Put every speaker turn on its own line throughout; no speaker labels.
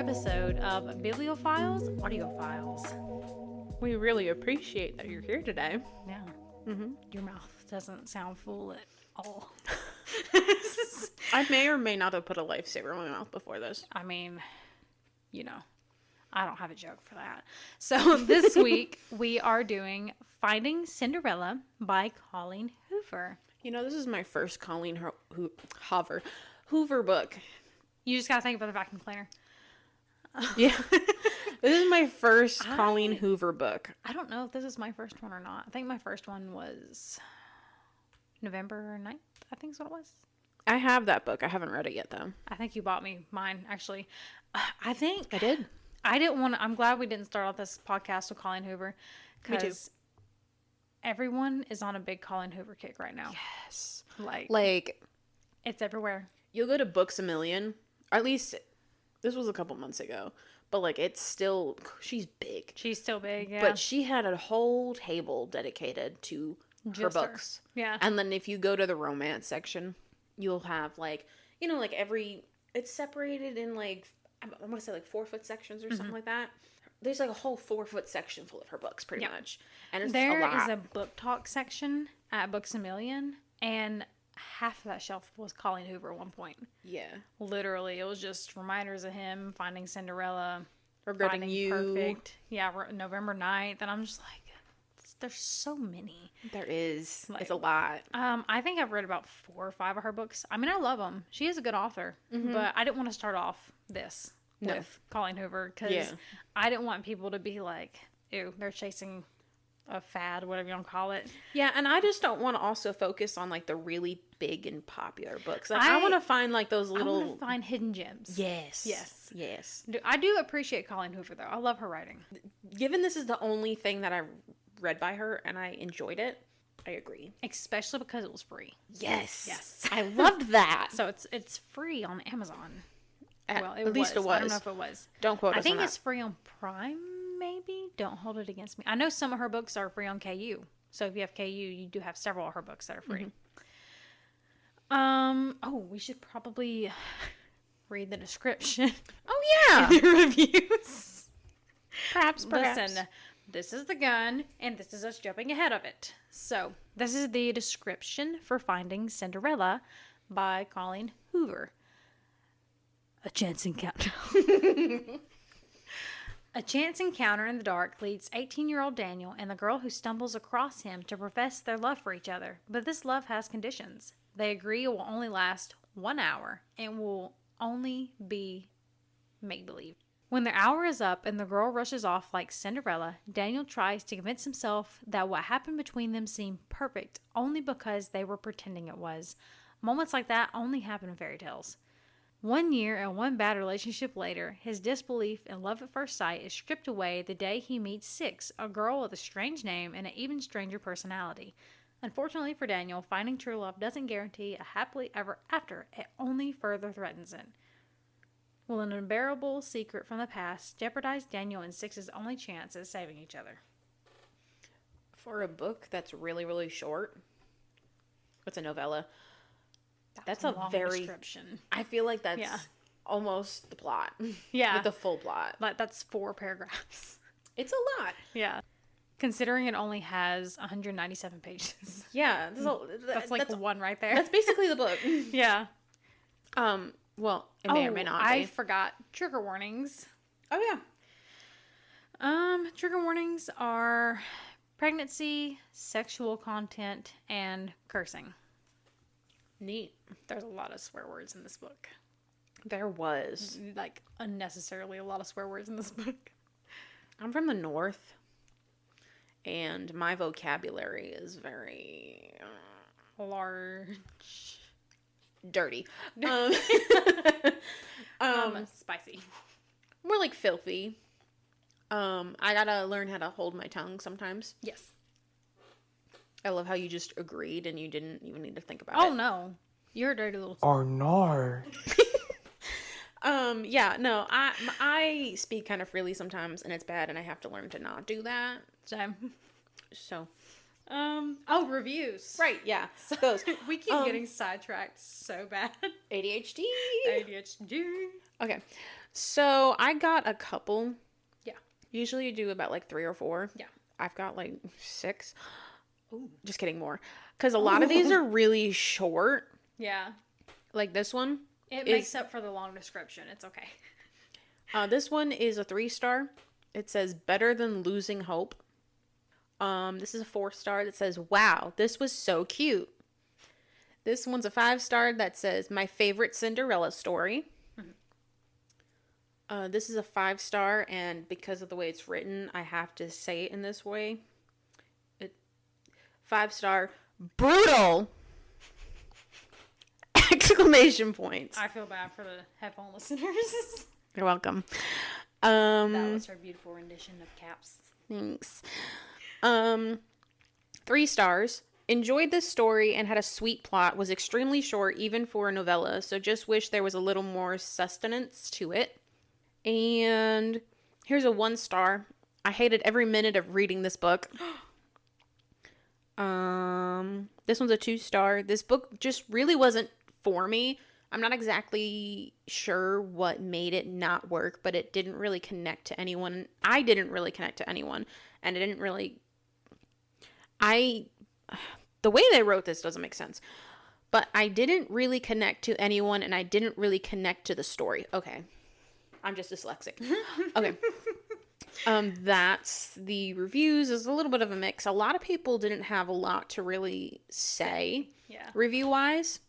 episode of Bibliophiles Audiophiles.
We really appreciate that you're here today.
Yeah. Your mouth doesn't sound full at all.
I may or may not have put a lifesaver in my mouth before this.
I mean, you know, I don't have a joke for that. So this week we are doing Finding Cinderella by Colleen Hoover.
You know, this is my first Colleen Hoover book.
You just gotta think about the vacuum cleaner.
Yeah. This is my first Colleen Hoover book.
I don't know if this is my first one or not. I think my first one was November 9th, I think is what it was.
I have that book. I haven't read it yet, though.
I think you bought me mine, actually. I think
I did.
I didn't want to. I'm glad we didn't start off this podcast with Colleen Hoover.
Me too.
Because everyone is on a big Colleen Hoover kick right now.
Yes.
Like it's everywhere.
You'll go to Books A Million, or at least this was a couple months ago, but like it's still, she's big.
She's still big, yeah.
But she had a whole table dedicated to her books.
Yeah.
And then if you go to the romance section, you'll have like, you know, like it's separated in like, I want to say like 4-foot sections or something like that. There's like a whole 4-foot section full of her books, pretty much. And it's
there
a lot.
is a book talk section at Books A Million, and half of that shelf was Colleen Hoover at one point.
Yeah.
Literally, it was just reminders of him, Finding Cinderella,
Regretting
Finding
You.
Perfect. Yeah, November 9th, and I'm just like, there's so many.
There is.
Like,
it's a lot.
I think I've read about 4 or 5 of her books. I mean, I love them. She is a good author, but I didn't want to start off this with Colleen Hoover because I didn't want people to be like, ew, they're chasing a fad, whatever you want to call it.
Yeah, and I just don't want to also focus on like the really big and popular books. Like, I want to find like those little...
I want to find hidden gems.
Yes.
I do appreciate Colleen Hoover, though. I love her writing.
Given this is the only thing that I read by her and I enjoyed it, I agree.
Especially because it was free.
Yes. I loved that.
So it's free on Amazon.
At least it was.
I don't know if it was.
Don't quote us on that.
I think it's free on Prime, maybe? Don't hold it against me. I know some of her books are free on KU. So if you have KU, you do have several of her books that are free. We should probably read the description.
Oh, yeah.
And the reviews.
Perhaps.
Listen, this is the gun, and this is us jumping ahead of it. So, this is the description for Finding Cinderella by Colleen Hoover. A chance encounter. A chance encounter in the dark leads 18-year-old Daniel and the girl who stumbles across him to profess their love for each other. But this love has conditions. They agree it will only last 1 hour and will only be make-believe. When the hour is up and the girl rushes off like Cinderella, Daniel tries to convince himself that what happened between them seemed perfect only because they were pretending it was. Moments like that only happen in fairy tales. 1 year and 1 bad relationship later, his disbelief in love at first sight is stripped away the day he meets Six, a girl with a strange name and an even stranger personality. Unfortunately for Daniel, finding true love doesn't guarantee a happily ever after. It only further threatens it. Will an unbearable secret from the past jeopardize Daniel and Six's only chance at saving each other?
For a book that's really, really short, it's a novella. That's a
long
very
description.
I feel like that's almost the plot.
Yeah.
Like the full plot.
Like that's 4 paragraphs.
It's a lot.
Yeah. Considering it only has 197 pages.
Yeah.
That's like one right there.
That's basically the book.
Yeah.
Well, it may or may not be.
I forgot trigger warnings.
Oh, yeah.
Trigger warnings are pregnancy, sexual content, and cursing.
Neat.
There's a lot of swear words in this book.
There was.
Like, unnecessarily a lot of swear words in this book.
I'm from the north, and my vocabulary is very...
large.
Dirty.
Spicy.
More like filthy. I gotta learn how to hold my tongue sometimes.
Yes.
I love how you just agreed and you didn't even need to think about it.
Oh, no. You're a dirty little...
Or nor.
Yeah, no, I speak kind of freely sometimes, and it's bad, and I have to learn to not do that.
Same.
So...
reviews.
Right, yeah. Those.
We keep getting sidetracked so bad.
ADHD.
ADHD.
Okay. So I got a couple.
Yeah.
Usually you do about like 3 or 4.
Yeah.
I've got like 6.
Ooh.
Just kidding, more. Because a lot of these
Oh.
are really short.
Yeah.
Like this one.
It makes up for the long description. It's okay.
This one is a 3-star. It says better than losing hope. This is a 4-star that says, wow, this was so cute. This one's a 5-star that says my favorite Cinderella story. This is a 5-star, and because of the way it's written, I have to say it in this way. 5-star, brutal! Exclamation points.
I feel bad for the headphone listeners.
You're welcome.
That was her beautiful rendition of Caps.
Thanks. 3 stars. Enjoyed this story and had a sweet plot. Was extremely short, even for a novella. So just wish there was a little more sustenance to it. And here's a 1 star. I hated every minute of reading this book. This one's a 2-star. This book just really wasn't for me. I'm not exactly sure what made it not work, but it didn't really connect to anyone. I didn't really connect to anyone, and it didn't really... The way they wrote this doesn't make sense, but I didn't really connect to anyone, and I didn't really connect to the story. Okay. I'm just dyslexic. Okay. That's the reviews. Is a little bit of a mix. A lot of people didn't have a lot to really say, review-wise,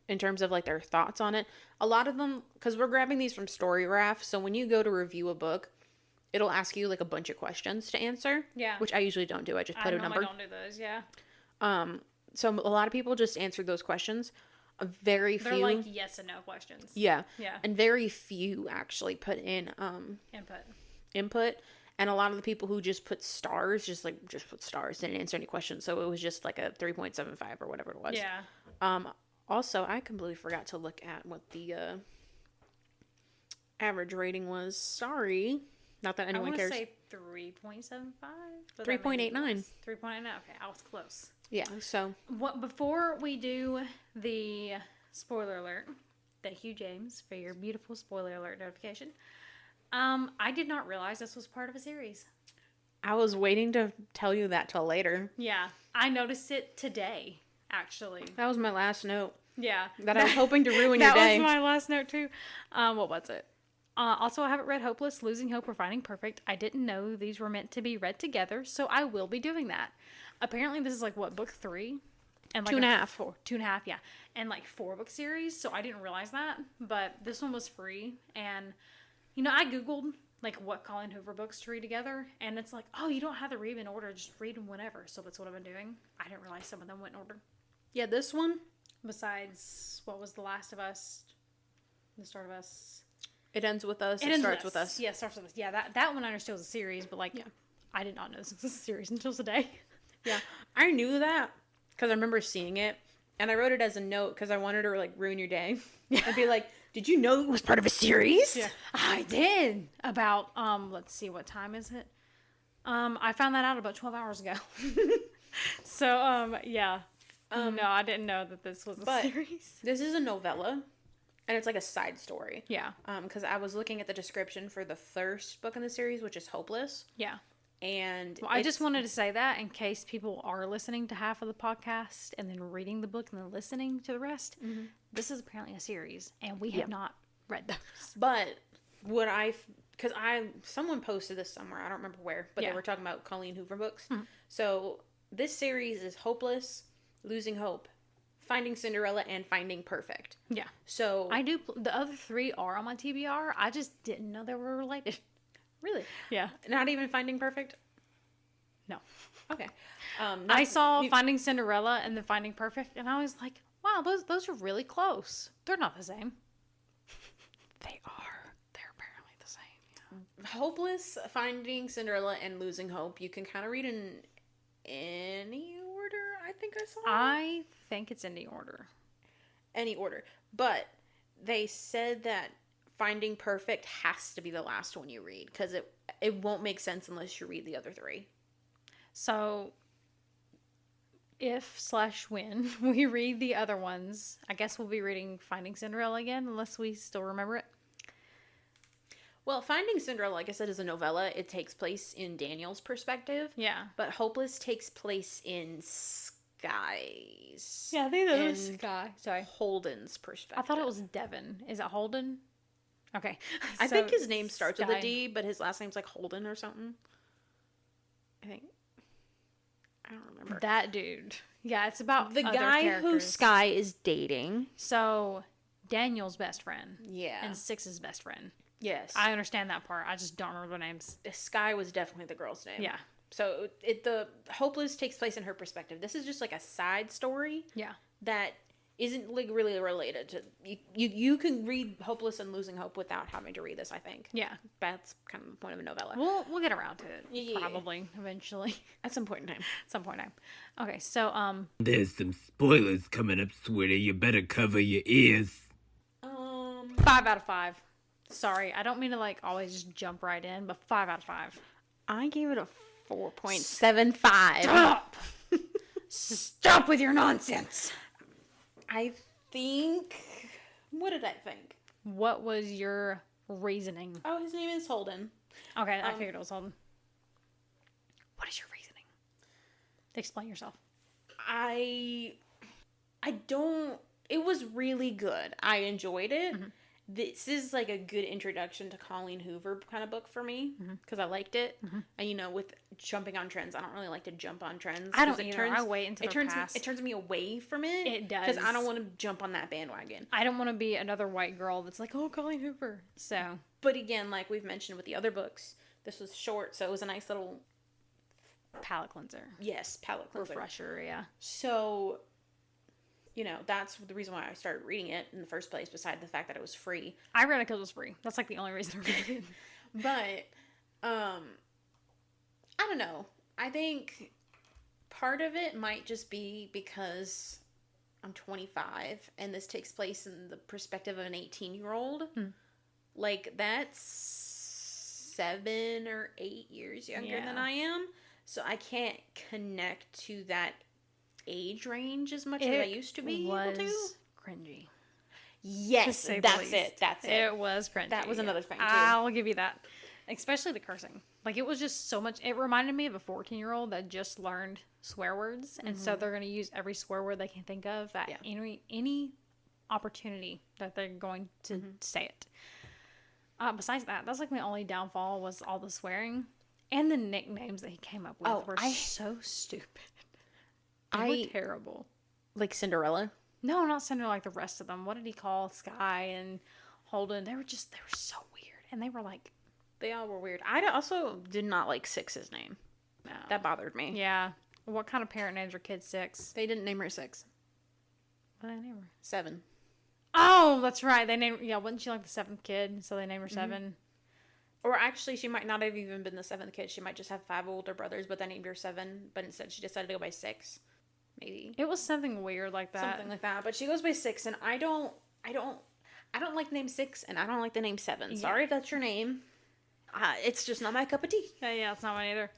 in terms of like their thoughts on it. A lot of them, because we're grabbing these from StoryGraph, so when you go to review a book, it'll ask you like a bunch of questions to answer.
Yeah.
Which I usually don't do. I just put a number.
I don't do those. Yeah.
So a lot of people just answered those questions. They're
like yes and no questions.
Yeah.
Yeah.
And very few actually put in input. And a lot of the people who just put stars, just put stars, didn't answer any questions. So it was just like a 3.75 or whatever it was.
Yeah.
Also, I completely forgot to look at what the average rating was. Sorry. Not that anyone cares.
I want to say 3.75.
3.89.
3.89. Okay, I was close.
Yeah, so.
Before we do the spoiler alert, thank you, James, for your beautiful spoiler alert notification. I did not realize this was part of a series.
I was waiting to tell you that till later.
Yeah, I noticed it today, actually.
That was my last note.
Yeah.
That I was hoping to ruin your day.
That was my last note, too. What was it? Also, I haven't read Hopeless, Losing Hope, or Finding Perfect. I didn't know these were meant to be read together, so I will be doing that. Apparently, this is like, what, book 3? And like
2.5.
2.5, yeah. And like 4-book series, so I didn't realize that. But this one was free. And, you know, I Googled like what Colleen Hoover books to read together. And it's like, oh, you don't have to read them in order. Just read them whenever. So that's what I've been doing. I didn't realize some of them went in order.
Yeah, this one.
Besides, what was The Last of Us? The Start of Us?
It ends with us. It starts with us.
Yeah, starts with us. Yeah, that one I understood was a series, but like, I did not know this was a series until today.
Yeah, I knew that because I remember seeing it, and I wrote it as a note because I wanted to like ruin your day. I'd be like, "Did you know it was part of a series?"
Yeah, I did. About let's see, what time is it? I found that out about 12 hours ago. So yeah. No, I didn't know that this was a series.
This is a novella. And it's like a side story.
Yeah.
Because I was looking at the description for the first book in the series, which is Hopeless.
Yeah.
And
I just wanted to say that in case people are listening to half of the podcast and then reading the book and then listening to the rest. Mm-hmm. This is apparently a series, and we have not read those.
But someone posted this somewhere. I don't remember where, but they were talking about Colleen Hoover books. Mm-hmm. So this series is Hopeless, Losing Hope, Finding Cinderella, and Finding Perfect.
Yeah.
So
I do. The other 3 are on my TBR. I just didn't know they were related.
Really?
Yeah.
Not even Finding Perfect?
No.
Okay.
I saw Finding Cinderella and then Finding Perfect, and I was like, wow, those are really close. They're not the same.
They are.
They're apparently the same. Yeah.
Hopeless, Finding Cinderella, and Losing Hope. You can kind of read in any order, I think I saw.
I think it's in the order.
Any order. But they said that Finding Perfect has to be the last one you read, because it won't make sense unless you read the other 3.
So, if/when we read the other ones, I guess we'll be reading Finding Cinderella again, unless we still remember it.
Well, Finding Cinderella, like I said, is a novella. It takes place in Daniel's perspective.
Yeah.
But Hopeless takes place in Sky's.
Yeah, I think that was Sky. Sorry.
Holden's perspective.
I thought it was Devin. Is it Holden? Okay.
I think his name starts with
Sky.
a D, but his last name's like Holden or something. I think. I don't remember.
That dude. Yeah, it's about
The
other
guy who
characters.
Sky is dating.
So, Daniel's best friend.
Yeah.
And Six's best friend.
Yes.
I understand that part. I just don't remember the names.
Sky was definitely the girl's name.
Yeah.
So the Hopeless takes place in her perspective. This is just like a side story.
Yeah.
That isn't like really related to you can read Hopeless and Losing Hope without having to read this, I think.
Yeah.
That's kind of the point of a novella.
We'll get around to it.
Yeah.
Probably. Eventually.
At some point in time.
Some point in time. Okay, so,
There's some spoilers coming up, sweetie. You better cover your ears.
5 out of 5. Sorry, I don't mean to, like, always just jump right in, but 5 out of 5.
I gave it a 4.75.
Stop! Stop with your nonsense!
I think. What did I think?
What was your reasoning?
Oh, his name is Holden.
Okay, I figured it was Holden. What is your reasoning? Explain yourself.
I don't. It was really good. I enjoyed it.
Mm-hmm.
This is like a good introduction to Colleen Hoover kind of book for me because I liked it. And you know, with jumping on trends, I don't really like to jump on trends.
I don't
'cause
either. I wait until they're past.
It turns me away from it.
It does.
Because I don't want to jump on that bandwagon.
I don't want to be another white girl that's like, oh, Colleen Hoover. So.
But again, like we've mentioned with the other books, this was short, so it was a nice little
Palate cleanser.
yes palate cleanser.
Refresher, yeah.
So, you know, that's the reason why I started reading it in the first place, beside the fact that it was free.
I read it because it was free. That's like the only reason I read it.
But, I don't know. I think part of it might just be because I'm 25 and this takes place in the perspective of an 18-year-old. Like, that's 7 or 8 years younger than I am. So I can't connect to that age range as much as I used to be able to.
Cringy.
Yes, that's it. That's it.
It was cringy.
That was another thing, too.
I'll give you that. Especially the cursing. Like, it was just so much. It reminded me of a 14-year-old that just learned swear words. And so they're going to use every swear word they can think of at any opportunity that they're going to say it. Besides that, that's like my only downfall was all the swearing. And the nicknames that he came up with were so stupid. They were terrible.
Like Cinderella?
No, not Cinderella like the rest of them. What did he call Sky and Holden? They were so weird. And they were like...
They all were weird. I also did not like Six's name.
No.
That bothered me.
Yeah. What kind of parent names are kids Six?
They didn't name her Six.
What did they name her?
7.
Oh, that's right. They named... Yeah, wasn't she like the 7th kid? So they named her 7.
Or actually, she might not have even been the 7th kid. She might just have 5 older brothers, but they named her 7. But instead, she decided to go by 6. Maybe.
It was something weird like that.
Something like that. But she goes by 6, and I don't like the name 6, and I don't like the name 7. Sorry if that's your name. It's just not my cup of tea.
Yeah, it's not mine either.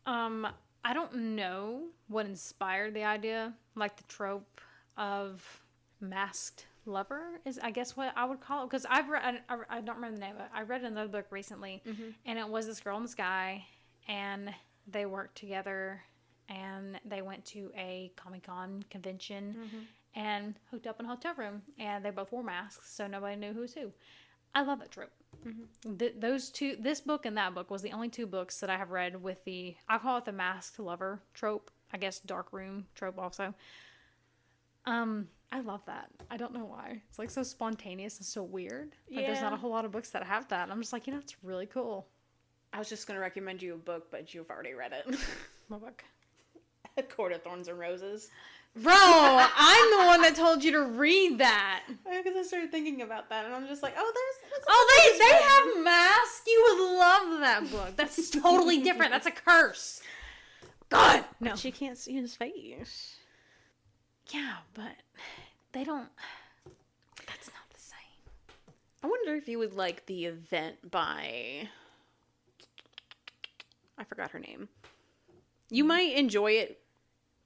I don't know what inspired the idea, like the trope of masked lover is, I guess, what I would call it. Because I don't remember the name of it. I read another book recently, and it was this girl and this guy, and they worked together, and they went to a Comic-Con convention, and hooked up in a hotel room, and they both wore masks, so nobody knew who was who. I love that trope. Those two, this book and that book, was the only 2 books that I have read with I call it the masked lover trope. I guess dark room trope also. I love that. I don't know why. It's like so spontaneous and so weird. Like there's not a whole lot of books that have that. I'm just like, it's really cool.
I was just going to recommend you a book, but you've already read it.
What book?
A Court of Thorns and Roses.
Bro, I'm the one that told you to read that.
Because I started thinking about that, and I'm just like,
They have masks. You would love that book. That's totally different. That's a curse. God, no.
She can't see his face.
Yeah, but they don't. That's not the same.
I wonder if you would like the event by... I forgot her name. You might enjoy it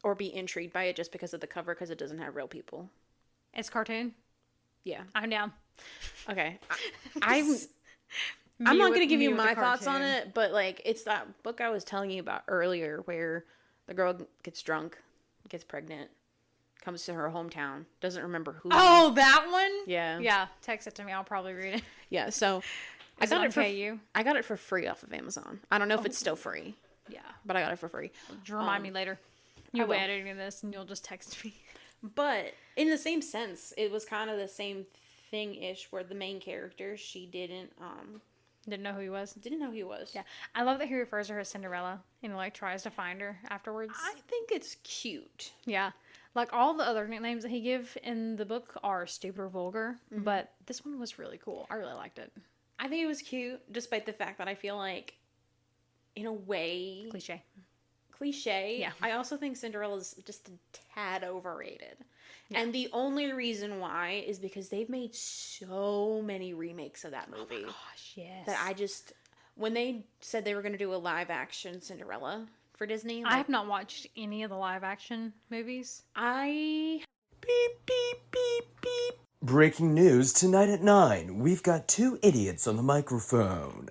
or be intrigued by it just because of the cover, because it doesn't have real people.
It's cartoon.
Yeah.
I'm down.
Okay. I'm not
with-
going to give
me
you
with the
my thoughts on
cartoon.
it, but like it's that book I was telling you about earlier where the girl gets drunk, gets pregnant, comes to her hometown, doesn't remember who.
Oh, that one?
Yeah.
Yeah, text it to me. I'll probably read it.
Yeah, so
I got it for
I got it for free off of Amazon. I don't know if it's still free,
Yeah.
but I got it for free.
Remind me later.
I
You'll be
will.
editing this and you'll just text me.
But in the same sense, it was kind of the same thing-ish where the main character, she didn't
Didn't know who he was.
know who he was.
Yeah. I love that he refers to her as Cinderella and like tries to find her afterwards.
I think it's cute.
Yeah. Like all the other nicknames that he give in the book are stupid or vulgar, but this one was really cool. I really liked it.
I think it was cute, despite the fact that I feel like, in a way, cliche.
Yeah.
I also think Cinderella's just a tad overrated. Yeah. And the only reason why is because they've made so many remakes of that movie.
Oh my gosh, yes.
That I just, when they said they were going to do a live action Cinderella for Disney,
I have not watched any of the live action movies.
I
Beep, beep, beep, beep. Breaking news tonight at 9. We've got two idiots on the microphone.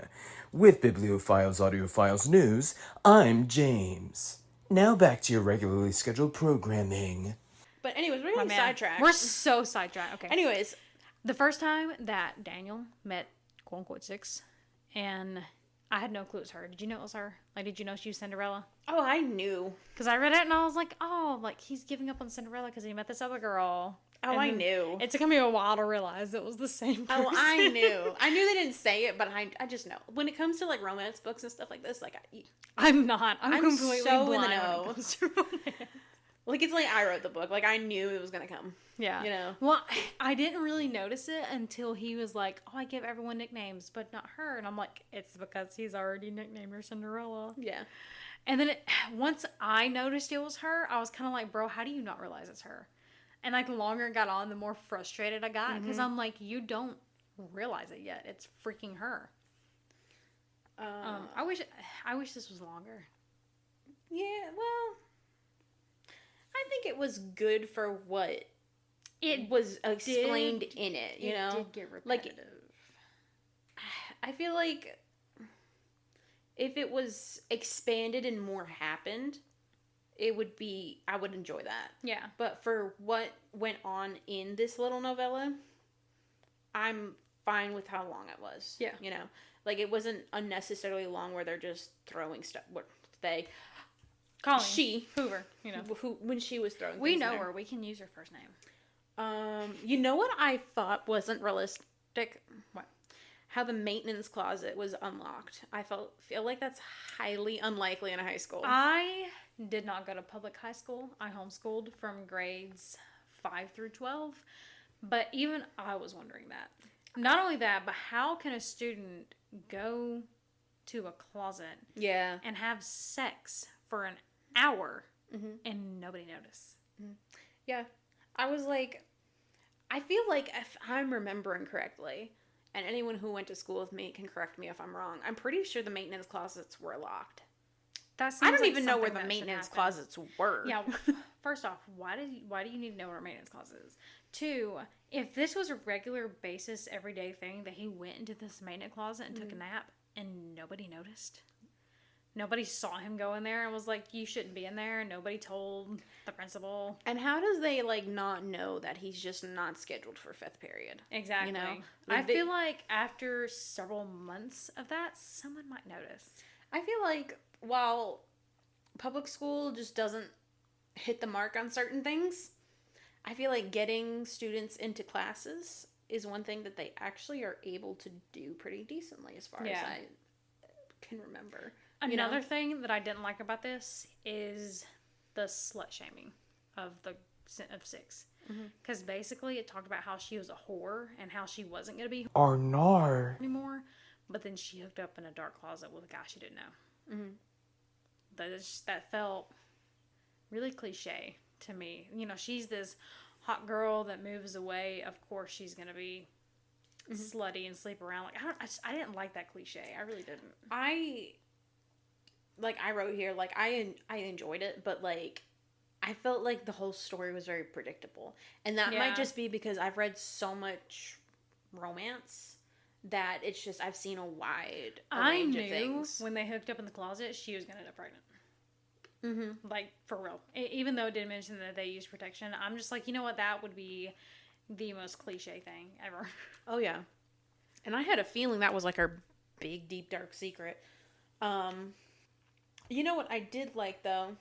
With Bibliophiles Audiophiles News, I'm James. Now back to your regularly scheduled programming.
But anyways, we're
My
getting
man.
sidetracked.
We're so sidetracked. Okay.
Anyways,
The first time that Daniel met quote unquote Six, and I had no clue it was her. Did you know it was her? Like, did you know she was Cinderella?
oh, I knew.
Because I read it and I was like, oh, like he's giving up on Cinderella because he met this other girl.
Oh,
And
I
then
knew.
It took me a while to realize it was the same person.
Oh, I knew. I knew they didn't say it, but I just know. When it comes to like romance books and stuff like this, like
I'm not. I'm
I'm
completely
so in the
blind when
know.
it comes to romance.
like it's like I wrote the book. Like I knew it was gonna come.
Yeah.
You know.
Well, I didn't really notice it until he was like, oh, I give everyone nicknames, but not her. And I'm like, it's because he's already nicknamed her Cinderella.
Yeah.
And then once I noticed it was her, I was kind of like, bro, how do you not realize it's her? And like the longer it got on, the more frustrated I got because I'm like, you don't realize it yet. It's freaking her. I wish this was longer.
Yeah. Well, I think it was good for what
It
was explained in it. You know.
did get
Like,
repetitive.
I feel like if it was expanded and more happened, it would be. I would enjoy that.
Yeah.
But for what went on in this little novella, I'm fine with how long it was.
Yeah.
You know, like it wasn't unnecessarily long where they're just throwing stuff. What they,
Colleen
she,
Hoover, you know.
who when she was throwing.
We
things in
know
there.
her. We can use her first name.
You know what I thought wasn't realistic?
What?
How the maintenance closet was unlocked. I feel like that's highly unlikely in a high school.
I did not go to public high school. I homeschooled from grades 5 through 12. But even I was wondering that. Not only that, but how can a student go to a closet
yeah.
and have sex for an hour and nobody notice?
Yeah. I was like, I feel like if I'm remembering correctly, and anyone who went to school with me can correct me if I'm wrong, I'm pretty sure the maintenance closets were locked.
That
I
seems
don't
like
even know where
something
the
that should
maintenance
happen.
closets were.
Yeah, first off, why do you need to know where a maintenance closet is? 2, if this was a regular basis, everyday thing that he went into this maintenance closet and took a nap and nobody noticed, nobody saw him go in there and was like, you shouldn't be in there, and nobody told the principal.
And how does they like not know that he's just not scheduled for 5th period?
Exactly.
You know?
I
Like, they-
feel like after several months of that, someone might notice.
I feel like while public school just doesn't hit the mark on certain things, I feel like getting students into classes is one thing that they actually are able to do pretty decently as far as
Yeah.
I can remember.
Another
You know?
thing that I didn't like about this is the slut shaming of 6. Because basically it talked about how she was a whore and how she wasn't going to be
Arnar.
anymore, but then she hooked up in a dark closet with a guy she didn't know. That felt really cliche to me. You know, she's this hot girl that moves away. Of course, she's gonna be slutty and sleep around. Like I didn't like that cliche. I really didn't.
I wrote here, like, I enjoyed it, but, like, I felt like the whole story was very predictable. And that
Yeah.
might just be because I've read so much romance that it's just, I've seen a wide
I
range of
knew
things.
when they hooked up in the closet, she was going to end up pregnant.
Mm-hmm.
Like, for real. Even though it didn't mention that they used protection, I'm just like, you know what? That would be the most cliche thing ever.
Oh, yeah. And I had a feeling that was like our big, deep, dark secret. You know what I did like, though?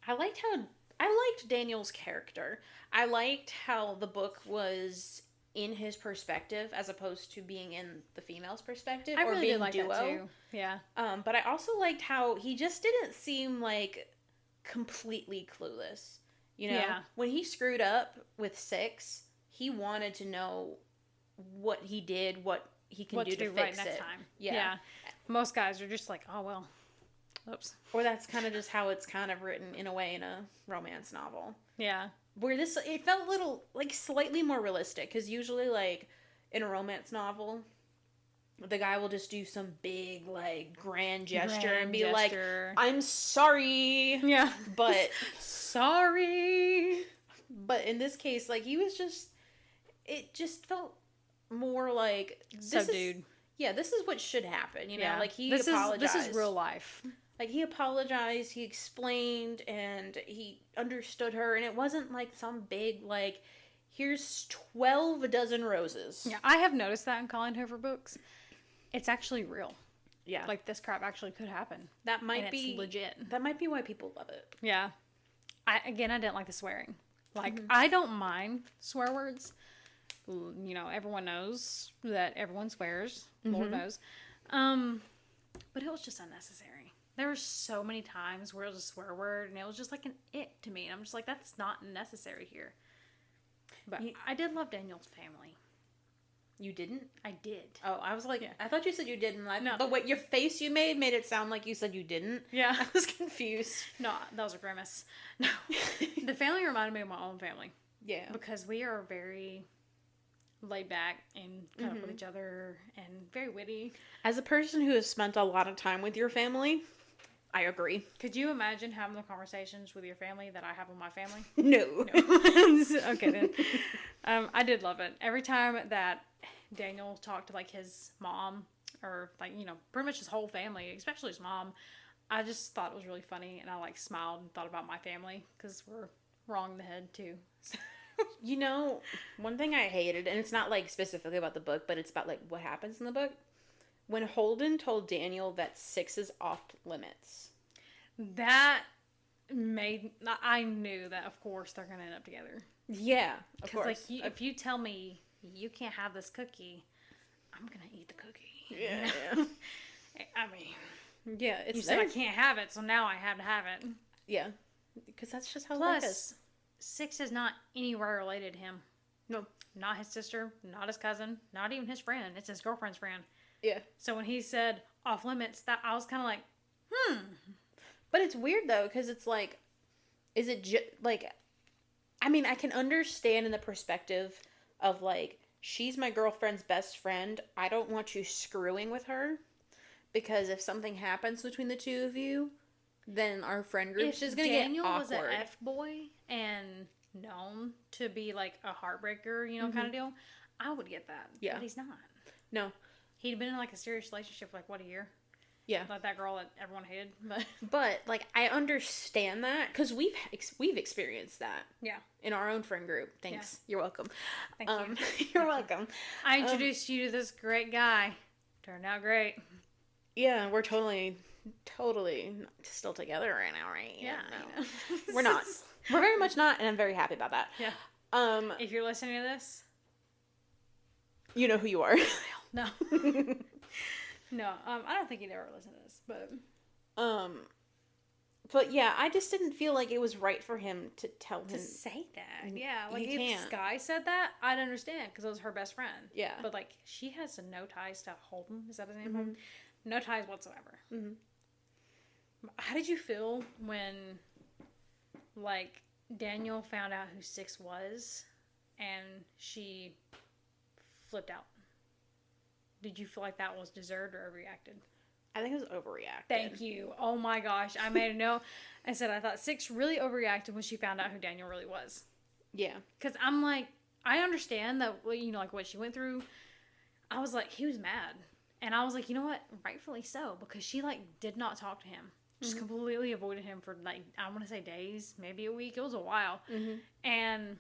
I liked Daniel's character. I liked how the book was in his perspective as opposed to being in the female's perspective,
I
or
really
being
did like
duo.
that too. Yeah.
But I also liked how he just didn't seem like completely clueless. You know,
Yeah.
when he screwed up with 6, he wanted to know what he did, what he can
What
do to
right
fix
next
it.
time.
Yeah.
Most guys are just like, oh, well. Oops.
Or that's kind of just how it's kind of written in a way in a romance novel.
Yeah.
Where this, it felt a little, like, slightly more realistic. Because usually, like, in a romance novel, the guy will just do some big, like, grand gesture and be like, I'm sorry.
Yeah.
But,
sorry.
but in this case, like, he was just, it just felt more like,
Subdued.
this is what should happen, you know?
Yeah.
Like, he
this
apologized.
This is real life.
Like, he apologized, he explained, and he understood her, and it wasn't, like, some big, like, here's 12 dozen roses.
Yeah, I have noticed that in Colleen Hoover books. It's actually real.
Yeah.
Like, this crap actually could happen.
That might
and
be...
it's legit.
That might be why people love it.
Yeah. I didn't like the swearing. Like, I don't mind swear words. You know, everyone knows that everyone swears. Lord knows. But it was just unnecessary. There were so many times where it was a swear word, and it was just like an ick to me. And I'm just like, that's not necessary here. But I did love Daniel's family.
You didn't?
I did.
Oh, I was like,
Yeah.
I thought you said you didn't.
No.
The way your face you made it sound like you said you didn't.
Yeah.
I was confused.
No, that was a grimace. No. The family reminded me of my own family.
Yeah.
Because we are very laid back and cut up with each other and very witty.
As a person who has spent a lot of time with your family, I agree.
Could you imagine having the conversations with your family that I have with my family?
No.
Okay, then. I did love it. Every time that Daniel talked to, like, his mom, or, like, you know, pretty much his whole family, especially his mom, I just thought it was really funny, and I, like, smiled and thought about my family, because we're wrong in the head, too.
You know, one thing I hated, and it's not, like, specifically about the book, but it's about, like, what happens in the book. When Holden told Daniel that 6 is off limits.
That made... I knew that, of course, they're going to end up together.
Yeah, of
Because,
course.
like, if you tell me you can't have this cookie, I'm going to eat the cookie.
Yeah.
I mean...
Yeah, it's
You said I can't have it, so now I have to have it.
Yeah. Because that's just how life is.
Plus, 6 is not anywhere related to him.
No.
Not his sister, not his cousin, not even his friend. It's his girlfriend's friend.
Yeah.
So when he said off limits, that I was kind of like,
But it's weird, though, because it's like, is it like, I mean, I can understand in the perspective of, like, she's my girlfriend's best friend. I don't want you screwing with her. Because if something happens between the two of you, then our friend group's just going to get awkward.
Daniel was an F-boy and known to be, like, a heartbreaker, you know, kind of deal, I would get that.
Yeah.
But he's not.
No.
He'd been in, like, a serious relationship for, like, what, a year?
Yeah.
Like that girl that everyone hated.
But, like, I understand that. Because we've experienced that.
Yeah.
In our own friend group. Thanks.
Yeah.
You're welcome.
Thank you.
You're welcome.
I introduced you to this great guy. Turned out great.
Yeah, we're totally still together right now, right?
Yeah.
No. We're not. We're very much not, and I'm very happy about that.
Yeah. If you're listening to this,
you know who you are.
no. No, I don't think he'd ever listen to this,
but yeah, I just didn't feel like it was right for him to tell him
to say that. Yeah, like
You
if
can't.
Sky said that, I'd understand because it was her best friend.
Yeah.
But like she has no ties to Holden. Is that his name? Holden? No ties whatsoever. How did you feel when, like, Daniel found out who 6 was, and she flipped out? Did you feel like that was deserved or overreacted?
I think it was overreacted.
Thank you. Oh my gosh. I made a note. I said I thought 6 really overreacted when she found out who Daniel really was.
Yeah.
Because I'm like, I understand that, you know, like what she went through. I was like, he was mad. And I was like, you know what? Rightfully so, because she, like, did not talk to him. Just completely avoided him for, like, I want to say days, maybe a week. It was a while. And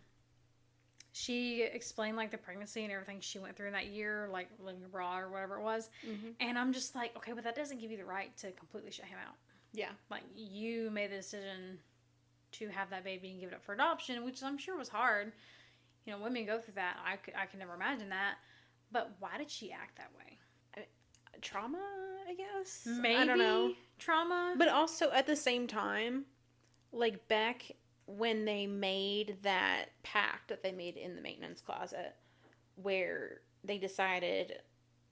she explained, like, the pregnancy and everything she went through in that year, like, living abroad or whatever it was. And I'm just like, okay, but that doesn't give you the right to completely shut him out.
Yeah.
Like, you made the decision to have that baby and give it up for adoption, which I'm sure was hard. You know, women go through that. I can never imagine that. But why did she act that way?
Trauma, I guess?
Maybe
I don't know.
Trauma.
But also, at the same time, like, back when they made that pact that they made in the maintenance closet, where they decided,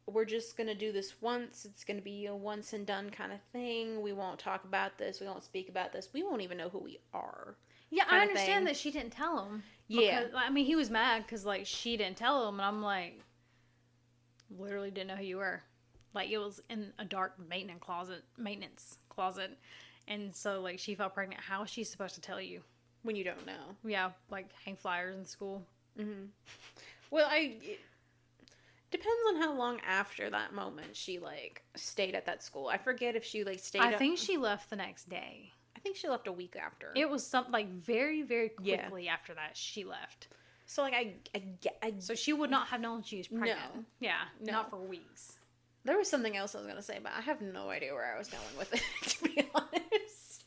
we're just going to do this once, it's going to be a once and done kind of thing, we won't talk about this, we won't speak about this, we won't even know who we are.
Yeah, I
kind of
understand
thing.
that she didn't tell him.
Yeah.
Because, I mean, he was mad because, like, she didn't tell him. And I'm like, literally didn't know who you were. Like, it was in a dark maintenance closet. And so, like, she felt pregnant. How is she supposed to tell you?
When you don't know.
Yeah, like, hang flyers in school.
Well, it depends on how long after that moment she, like, stayed at that school. I forget if she, like, stayed
I think she left the next day.
I think she left a week after.
It was something, like, very, very quickly after that she left.
So, like, I
So she would not have known she was pregnant.
No.
Yeah,
No.
not for weeks.
There was something else I was going to say, but I have no idea where I was going with it, to be honest.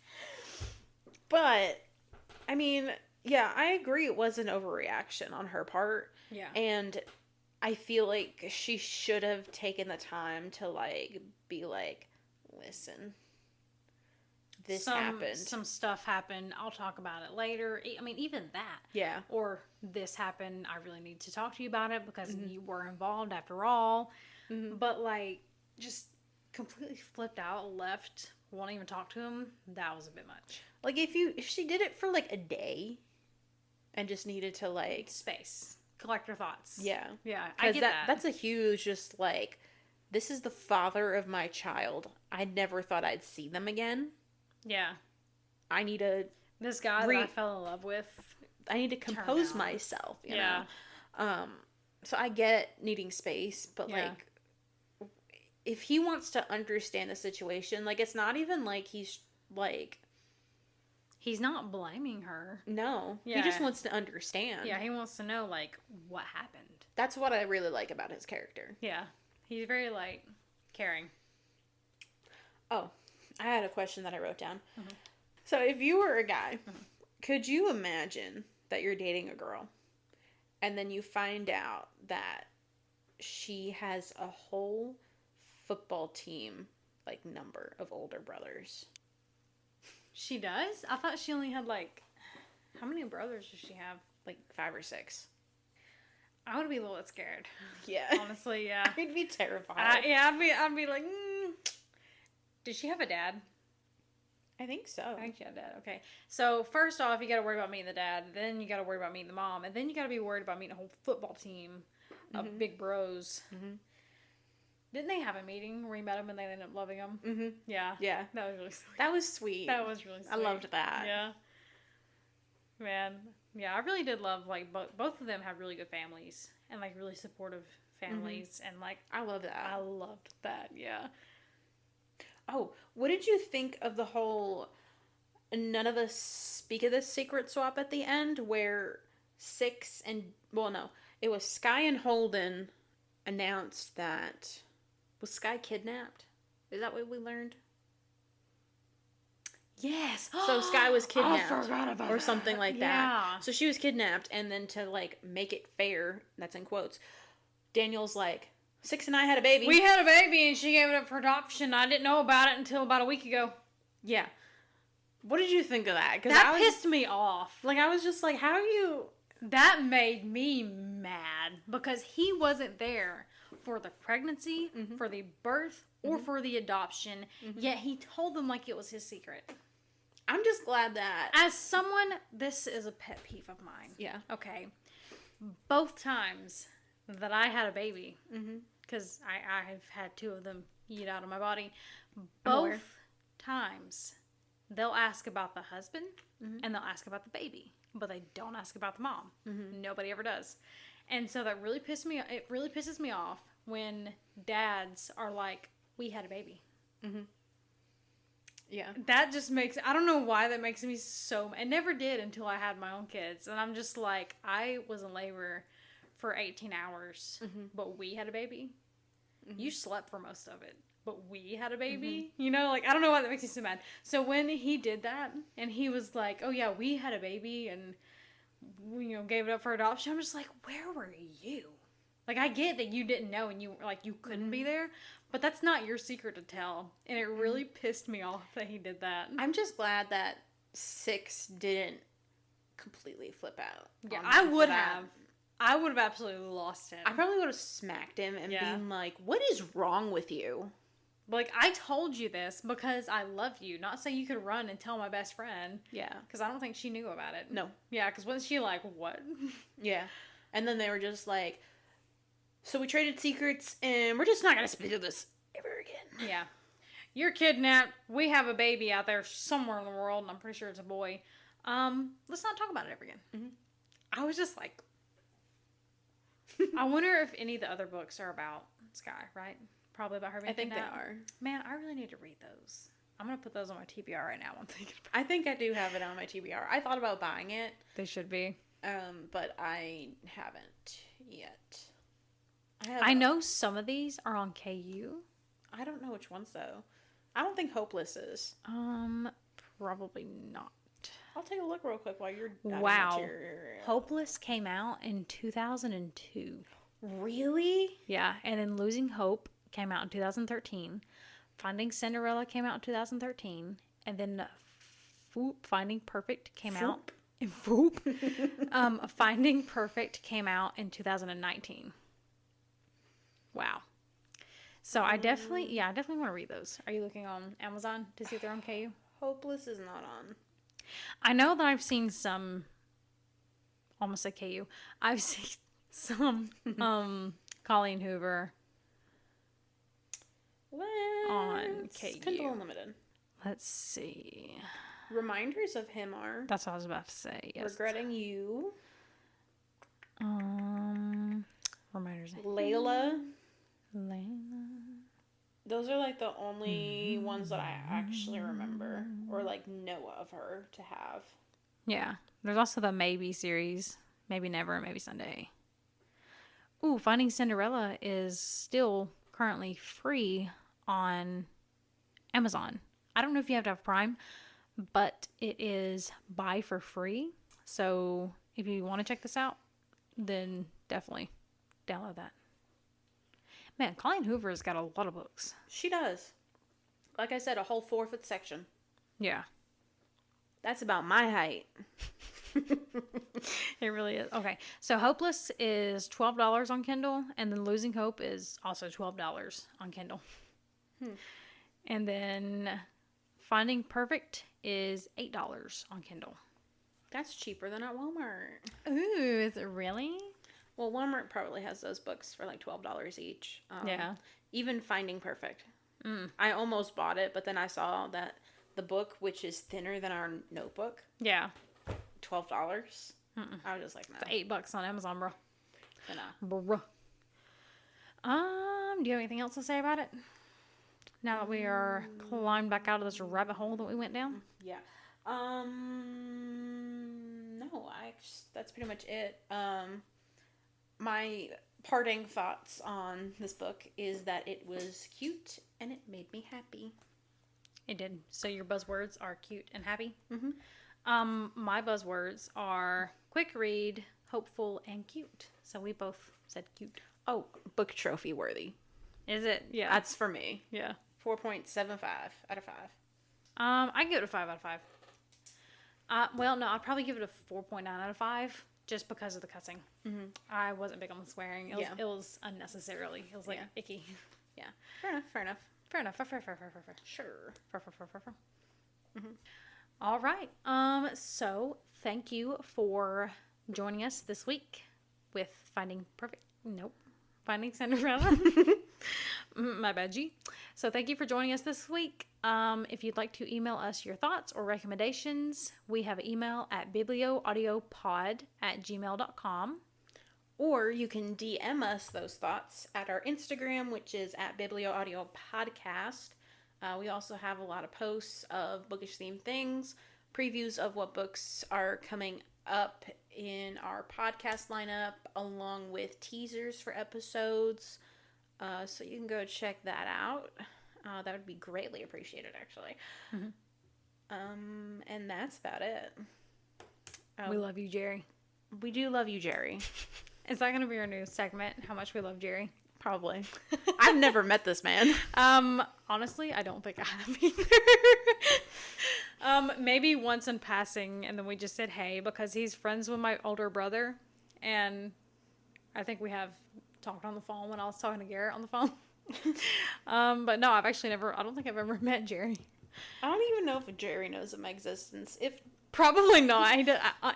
But, I mean, yeah, I agree it was an overreaction on her part.
Yeah.
And I feel like she should have taken the time to, like, be like, listen, this happened.
Some stuff happened. I'll talk about it later. I mean, even that.
Yeah.
Or this happened. I really need to talk to you about it because you were involved after all. But, like, just completely flipped out, left, won't even talk to him. That was a bit much.
Like, if she did it for, like, a day and just needed to, like...
Space. Collect her thoughts.
Yeah.
Yeah, I get that.
That's a huge, just, like, this is the father of my child. I never thought I'd see them again.
Yeah.
I need to...
This guy that I fell in love with.
I need to compose myself, you know? So I get needing space, but, like... If he wants to understand the situation, like, it's not even like he's, like...
He's not blaming her.
No.
Yeah.
He just wants to understand.
Yeah, he wants to know, like, what happened.
That's what I really like about his character.
Yeah. He's very, like, caring.
Oh, I had a question that I wrote down. So if you were a guy, could you imagine that you're dating a girl and then you find out that she has a whole football team, like, number of older brothers?
She does? I thought she only had, like, how many brothers does she have?
Like 5 or 6.
I would be a little bit scared.
Yeah.
Honestly, yeah.
I'd be terrified.
I'd be like, Did she have a dad?
I think so.
I think she had a dad. Okay. So, first off, you got to worry about meeting the dad. Then you got to worry about meeting the mom. And then you got to be worried about meeting a whole football team of big bros. Didn't they have a meeting where you met them and they ended up loving them? Yeah.
Yeah.
That was really sweet.
That was sweet.
That was really sweet.
I loved that.
Yeah. Man. Yeah, I really did love, like, both of them have really good families. And, like, really supportive families. And, like...
I love that.
I loved that, yeah.
Oh, what did you think of the whole none of us speak of this secret swap at the end where it was Sky and Holden announced that... Was Sky kidnapped? Is that what we learned?
Yes.
So Sky was kidnapped.
I forgot about
or
that.
something like that.
Yeah.
So she was kidnapped, and then to, like, make it fair, that's in quotes, Daniel's like, 6 and I had a baby.
We had a baby and she gave it up for adoption. I didn't know about it until about a week ago.
Yeah. What did you think of that? 'Cause
that pissed me off.
Like, I was just like, how are you...
That made me mad because he wasn't there for the pregnancy, for the birth, or for the adoption, yet he told them like it was his secret.
I'm just glad that...
As someone, this is a pet peeve of mine.
Yeah.
Okay. Both times that I had a baby, because I have had 2 of them eat out of my body, both times they'll ask about the husband and they'll ask about the baby, but they don't ask about the mom. Nobody ever does. And so that really pisses me off when dads are like, we had a baby.
Yeah.
That just makes, I don't know why that makes me so, it never did until I had my own kids. And I'm just like, I was in labor for 18 hours, but we had a baby. You slept for most of it, but we had a baby. You know, like, I don't know why that makes me so mad. So when he did that, and he was like, oh yeah, we had a baby, and, you know, gave it up for adoption, I'm just like, where were you? Like, I get that you didn't know and you, like, you couldn't be there, but that's not your secret to tell. And it really pissed me off that he did that.
I'm just glad that 6 didn't completely flip out.
Yeah,
on
I
him for
would
that.
have. I would have absolutely lost him.
I probably would have smacked him and been like, what is wrong with you?
Like, I told you this because I love you, not so you could run and tell my best friend.
Yeah.
Because I don't think she knew about it.
No.
Yeah, because wasn't she like, what?
Yeah. And then they were just like, so we traded secrets and we're just not going to speak of this ever again.
Yeah. You're kidnapped. We have a baby out there somewhere in the world, and I'm pretty sure it's a boy. Let's not talk about it ever again. I was just like, I wonder if any of the other books are about Sky, right? Probably about her being
I think they
kidnapped.
are.
Man, I really need to read those. I'm going to put those on my TBR right now. I'm thinking about
I think I do have it on my TBR. I thought about buying it,
They should be.
but I haven't yet.
I know some of these are on KU.
I don't know which ones though. I don't think Hopeless is.
Probably not.
I'll take a look real quick while you're
Wow.
material.
Hopeless came out in 2002.
Really?
Yeah, and then Losing Hope came out in 2013. Finding Cinderella came out in 2013, and then Finding Perfect came out. Finding Perfect came out in 2019. Wow. So I definitely want to read those. Are you looking on Amazon to see if they're on KU?
Hopeless is not on.
I know that I've seen some, almost like KU. I've seen some Colleen Hoover on KU.
Kindle Unlimited.
Let's see.
Reminders of him are
That's what I was about to say. Yes.
Regretting You,
Reminders.
Layla.
Layla.
Those are like the only ones that I actually remember or like know of her to have.
Yeah. There's also the Maybe series. Maybe Never, Maybe Someday. Ooh, Finding Cinderella is still currently free on Amazon. I don't know if you have to have Prime, but it is buy for free. So if you want to check this out, then definitely download that. Man, Colleen Hoover has got a lot of books.
She does. Like I said, a whole 4-foot section.
Yeah.
That's about my height.
It really is. Okay. So Hopeless is $12 on Kindle, and then Losing Hope is also $12 on Kindle. And then Finding Perfect is $8 on Kindle.
That's cheaper than at Walmart.
Ooh, is it really?
Well, Walmart probably has those books for like $12 each.
Yeah.
Even Finding Perfect. I almost bought it, but then I saw that the book, which is thinner than our notebook,
Yeah.
$12. I was just like, no.
$8 on Amazon, bro.
So no.
Bruh. Do you have anything else to say about it? Now that we are climbed back out of this rabbit hole that we went down?
Yeah. No, that's pretty much it. My parting thoughts on this book is that it was cute and it made me happy.
It did. So your buzzwords are cute and happy?
Mm-hmm.
My buzzwords are quick read, hopeful, and cute. So we both said cute.
Oh, book trophy worthy.
Is it? Yeah.
That's for me.
Yeah.
4.75 out of 5.
I give it a 5 out of 5. Well, no, I'd probably give it a 4.9 out of 5 just because of the cussing. Mm-hmm. I wasn't big on the swearing. It was unnecessarily. It was like icky.
Yeah. Fair enough.
Fair enough. Fair.
Sure.
Fair. Mm-hmm. All right. So thank you for joining us this week with Finding Cinderella. My bad, G. So thank you for joining us this week. If you'd like to email us your thoughts or recommendations, we have an email at biblioaudiopod@gmail.com.
Or you can DM us those thoughts at our Instagram, which is at BiblioAudio Podcast. We also have a lot of posts of bookish themed things, previews of what books are coming up in our podcast lineup, along with teasers for episodes. So you can go check that out. That would be greatly appreciated, actually. And that's about it.
We love you, Jerry.
We do love you, Jerry.
Is that going to be our new segment? How much we love Jerry?
Probably. I've never met this man.
Honestly, I don't think I have either. Maybe once in passing, and then we just said hey because he's friends with my older brother, and I think we have talked on the phone when I was talking to Garrett on the phone. But no, I've actually never. I don't think I've ever met Jerry.
I don't even know if Jerry knows of my existence.
Probably not.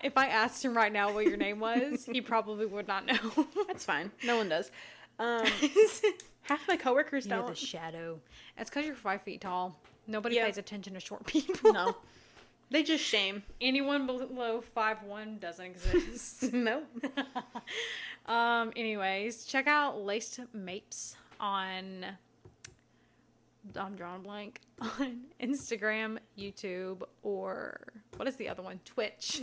If I asked him right now what your name was, he probably would not know.
That's fine. No one does. Half my coworkers
You're
don't.
the shadow. It's because you're 5 feet tall. Nobody
Yeah.
pays attention to short people.
No. They just shame.
Anyone below 5'1" doesn't exist.
No.
Anyways, check out Laced Mapes on... I'm drawing a blank. On Instagram, YouTube, or... What is the other one? Twitch.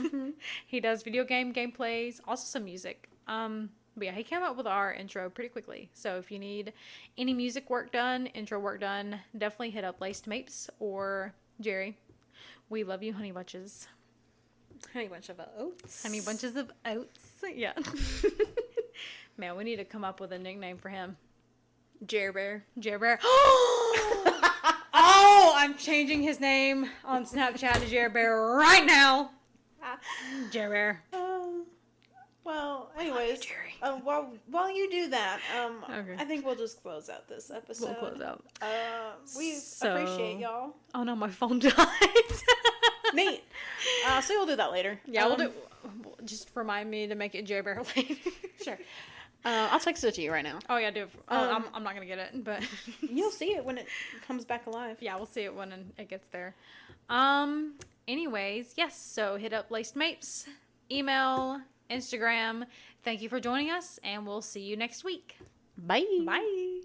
He does video game gameplays, also some music. But yeah, he came up with our intro pretty quickly. So if you need any music work done, intro work done, definitely hit up Laced Mapes or Jerry. We love you, honey bunches.
Honey bunch of oats.
Honey bunches of oats. Yeah. Man, we need to come up with a nickname for him.
Jerry Bear.
Jerry Bear. Oh, I'm changing his name on Snapchat to Jerry Bear right now. Jerry Bear.
Well, anyways,
Jerry.
While you do that,
Okay.
I think we'll just close out this episode.
We'll close out.
We
So-
appreciate y'all.
Oh no, my phone died.
Neat. So we'll do that later.
Yeah, we'll do. Just remind me to make it Jerry Bear later.
Sure. I'll text it to you right now.
Oh yeah, do it. I'm not gonna get it, but
You'll see it when it comes back alive.
yeah, we'll see it when it gets there. Anyways, yes. So hit up Laced Mapes, email, Instagram. Thank you for joining us, and we'll see you next week.
Bye.
Bye.